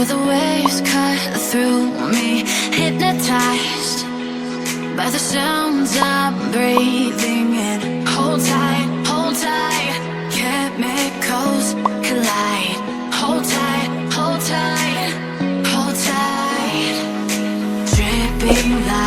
Feel the waves cut through me, hypnotized by the sounds I'm breathing in. Hold tight, hold tight, chemicals collide. Hold tight, hold tight, hold tight. Dripping light.